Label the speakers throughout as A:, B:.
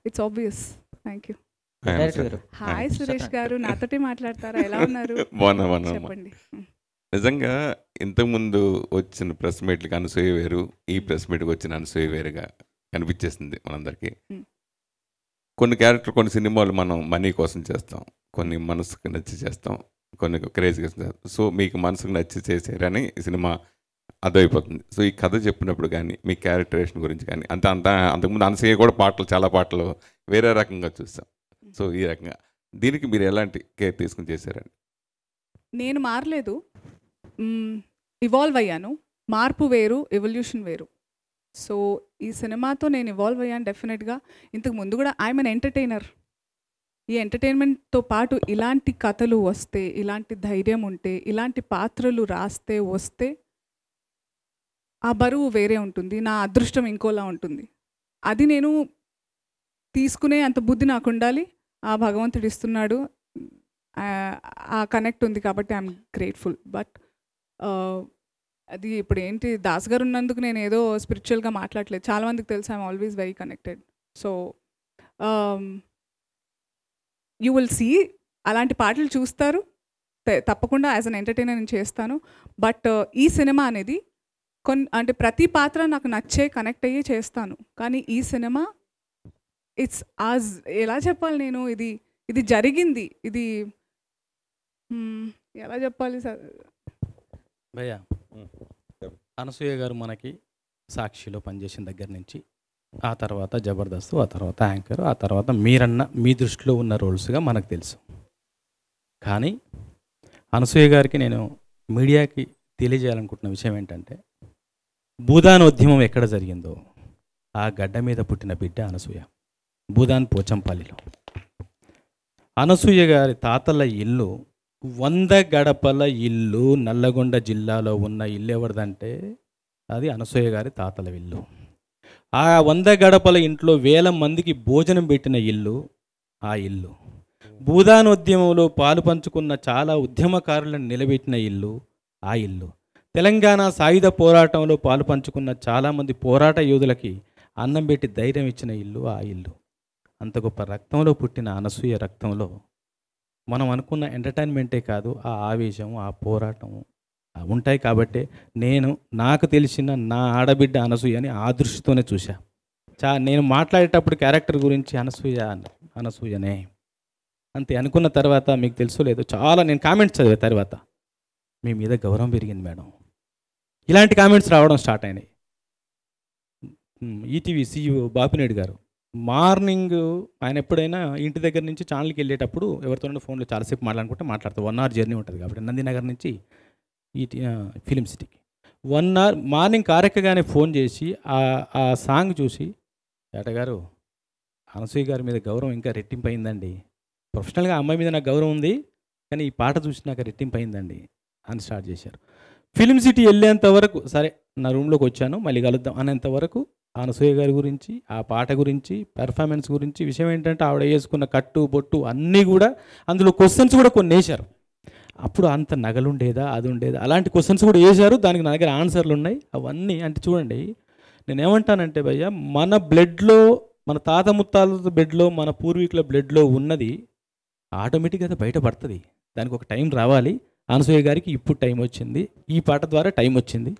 A: It's obvious. Thank you.
B: Hi Suresh గారు, నాతోటి మాట్లాడతారా? ఎలా ఉన్నారు? చెప్పండి.
C: నిజంగా ఇంతకుముందు వచ్చిన ప్రెస్ మీట్లకి అనసూయ వేరు, ఈ ప్రెస్ మీట్కి వచ్చిన అనసూయ వేరుగా కనిపించేసింది మనందరికీ. కొన్ని క్యారెక్టర్, కొన్ని సినిమాలు మనం మనీ కోసం చేస్తాం, కొన్ని మనసుకు నచ్చి చేస్తాం, కొన్ని క్రేజ్గా చేస్తాం. సో మీకు మనసుకు నచ్చి చేసారని ఈ సినిమా అర్థమైపోతుంది. సో ఈ కథ చెప్పినప్పుడు కానీ మీ క్యారెక్టరేషన్ గురించి కానీ అంతకుముందు అనసూయ కూడా పాటలు, చాలా పాటలు వేరే రకంగా చూస్తాం. సో ఈ రకంగా దీనికి మీరు ఎలాంటి కేర్ తీసుకుని చేశారని?
A: నేను మారలేదు, ఇవాల్వ్ అయ్యాను. మార్పు వేరు, ఎవల్యూషన్ వేరు. సో ఈ సినిమాతో నేను ఇవాల్వ్ అయ్యాను డెఫినెట్గా. ఇంతకు ముందు కూడా ఐఎమ్ అన్ ఎంటర్టైనర్. ఈ ఎంటర్టైన్మెంట్తో పాటు ఇలాంటి కథలు వస్తే, ఇలాంటి ధైర్యం ఉంటే, ఇలాంటి పాత్రలు రాస్తే వస్తే ఆ బరువు వేరే ఉంటుంది, నా అదృష్టం ఇంకోలా ఉంటుంది. అది నేను తీసుకునే అంత బుద్ధి నాకు ఉండాలి. ఆ భగవంతుడు ఇస్తున్నాడు, ఆ కనెక్ట్ ఉంది కాబట్టి ఐఎమ్ గ్రేట్ఫుల్. బట్ అది ఇప్పుడు ఏంటి, దాస్ గారు ఉన్నందుకు నేను ఏదో స్పిరిచువల్గా మాట్లాడలేదు. చాలామందికి తెలుసు I'm always very connected. So you will see, అలాంటి పాటలు చూస్తారు తప్పకుండా. యాజ్ అన్ ఎంటర్టైనర్ నేను చేస్తాను. బట్ ఈ సినిమా అనేది అంటే ప్రతి పాత్ర నాకు నచ్చే, కనెక్ట్ అయ్యి చేస్తాను. కానీ ఈ సినిమా ఇట్స్ ఎలా చెప్పాలి నేను, ఇది జరిగింది, ఇది ఎలా చెప్పాలి సార్?
D: భయ్యా, అనసూయ గారు మనకి సాక్షిలో పనిచేసిన దగ్గర నుంచి, ఆ తర్వాత జబర్దస్త్, ఆ తర్వాత యాంకర్, ఆ తర్వాత మీరన్న మీ దృష్టిలో ఉన్న రోల్స్గా మనకు తెలుసు. కానీ అనసూయ గారికి నేను మీడియాకి తెలియజేయాలనుకుంటున్న విషయం ఏంటంటే, భూదానోద్యమం ఎక్కడ జరిగిందో ఆ గడ్డ మీద పుట్టిన బిడ్డ అనసూయ. భూదాన్ పోచంపల్లిలో. అనసూయ గారి తాతల ఇల్లు 100 గడపల ఇల్లు. నల్లగొండ జిల్లాలో ఉన్న ఇల్లు ఎవరిదంటే అది అనసూయ గారి తాతల ఇల్లు. ఆ 100 గడపల ఇంట్లో 1000 మందికి భోజనం పెట్టిన ఇల్లు ఆ ఇల్లు. భూదానోద్యమంలో పాలు పంచుకున్న చాలా ఉద్యమకారులను నిలబెట్టిన ఇల్లు ఆ ఇల్లు. తెలంగాణ సాయుధ పోరాటంలో పాలు పంచుకున్న చాలామంది పోరాట యోధులకి అన్నం పెట్టి ధైర్యం ఇచ్చిన ఇల్లు ఆ ఇల్లు. అంత గొప్ప రక్తంలో పుట్టిన అనసూయ రక్తంలో మనం అనుకున్న ఎంటర్టైన్మెంటే కాదు, ఆ ఆవేశం, ఆ పోరాటం ఉంటాయి. కాబట్టి నాకు తెలిసిన నా ఆడబిడ్డ అనసూయని ఆ దృష్టితోనే చూసా. నేను మాట్లాడేటప్పుడు క్యారెక్టర్ గురించి అనసూయనే అంతే అనుకున్న తర్వాత, మీకు తెలుసో లేదో, చాలా నేను కామెంట్స్ చదివే తర్వాత మీ మీద గౌరవం పెరిగింది మేడం, ఇలాంటి కామెంట్స్ రావడం స్టార్ట్ అయినాయి. ఈటీవీ CEO బాపినేడు గారు మార్నింగ్ ఆయన ఎప్పుడైనా ఇంటి దగ్గర నుంచి ఛానల్కి వెళ్ళేటప్పుడు ఎవరితోనైనా ఫోన్లో చాలాసేపు మాట్లాడతారు. 1 hour జర్నీ ఉంటుంది కాబట్టి నందినగర్ నుంచి ఫిలిం సిటీకి 1 hour. మార్నింగ్ కారెక్కగానే ఫోన్ చేసి ఆ సాంగ్ చూసి, ఏటగారు అనసూయ గారి మీద గౌరవం ఇంకా రెట్టింపు అయిందండి, ప్రొఫెషనల్గా అమ్మాయి మీద నాకు గౌరవం ఉంది, కానీ ఈ పాట చూసి నాకు రెట్టింపు అయిందండి అని స్టార్ట్ చేశారు. ఫిలిం సిటీ వెళ్ళేంత వరకు సరే నా రూమ్లోకి వచ్చాను, మళ్ళీ కలుద్దాం అనేంత వరకు అనసూయ గారి గురించి, ఆ పాట గురించి, పెర్ఫార్మెన్స్ గురించి, విషయం ఏంటంటే ఆవిడ వేసుకున్న కట్టు బొట్టు అన్నీ కూడా, అందులో క్వశ్చన్స్ కూడా కొన్ని వేశారు. అప్పుడు అంత నగలుండేదా, అది ఉండేదా, అలాంటి క్వశ్చన్స్ కూడా వేశారు. దానికి నా దగ్గర ఆన్సర్లు ఉన్నాయి. అవన్నీ అంటే చూడండి, నేనేమంటానంటే భయ్య, మన బ్లడ్లో, మన తాత ముత్తాల బ్లడ్లో, మన పూర్వీకుల బ్లడ్లో ఉన్నది ఆటోమేటిక్గా బయటపడుతుంది. దానికి ఒక టైం రావాలి. అనసూయ గారికి ఇప్పుడు టైం వచ్చింది, ఈ పాట ద్వారా టైం వచ్చింది.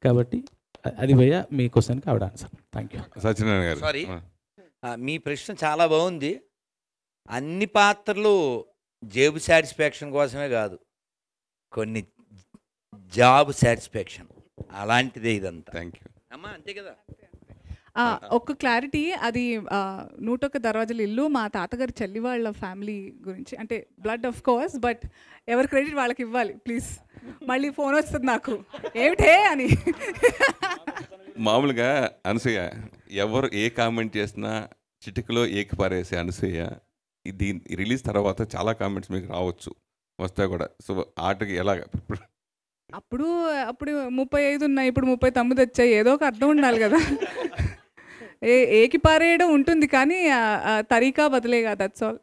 D: కాబట్టి అది భయ్య మీ క్వశ్చన్కి ఆవిడ ఆన్సర్. Thank you.
C: సత్యనారాయణ గారు,
E: సారీ, మీ ప్రశ్న చాలా బాగుంది. అన్ని పాత్రలు జేబు సాటిస్ఫాక్షన్ కోసమే కాదు, కొన్ని జాబ్ సాటిస్ఫాక్షన్, అలాంటిదే ఇదంతా.
C: థ్యాంక్ యూ
E: అమ్మా, అంతే కదా.
A: ఒక క్లారిటీ, అది 101 దర్వాజాల ఇల్లు మా తాతగారి చెల్లి వాళ్ళ ఫ్యామిలీ గురించి, అంటే బ్లడ్ ఆఫ్ కోర్స్, బట్ ఎవరి క్రెడిట్ వాళ్ళకి ఇవ్వాలి ప్లీజ్. మళ్ళీ ఫోన్ వస్తుంది నాకు, ఏమిటే అని.
C: మామూలుగా అనసూయ ఎవరు ఏ కామెంట్ చేసినా చిటికలో ఏకిపారేసే అనసూయ, ఇది రిలీజ్ తర్వాత చాలా కామెంట్స్ మీకు రావచ్చు, వస్తాయి కూడా. సో ఆటకి ఎలాగ?
A: అప్పుడు 35 ఉన్నాయి, ఇప్పుడు 39 వచ్చాయి. ఏదో ఒక అర్థం ఉండాలి కదా. ఏకి పారేయడం ఉంటుంది కానీ తరీకా బదిలేగా, దట్స్ ఆల్.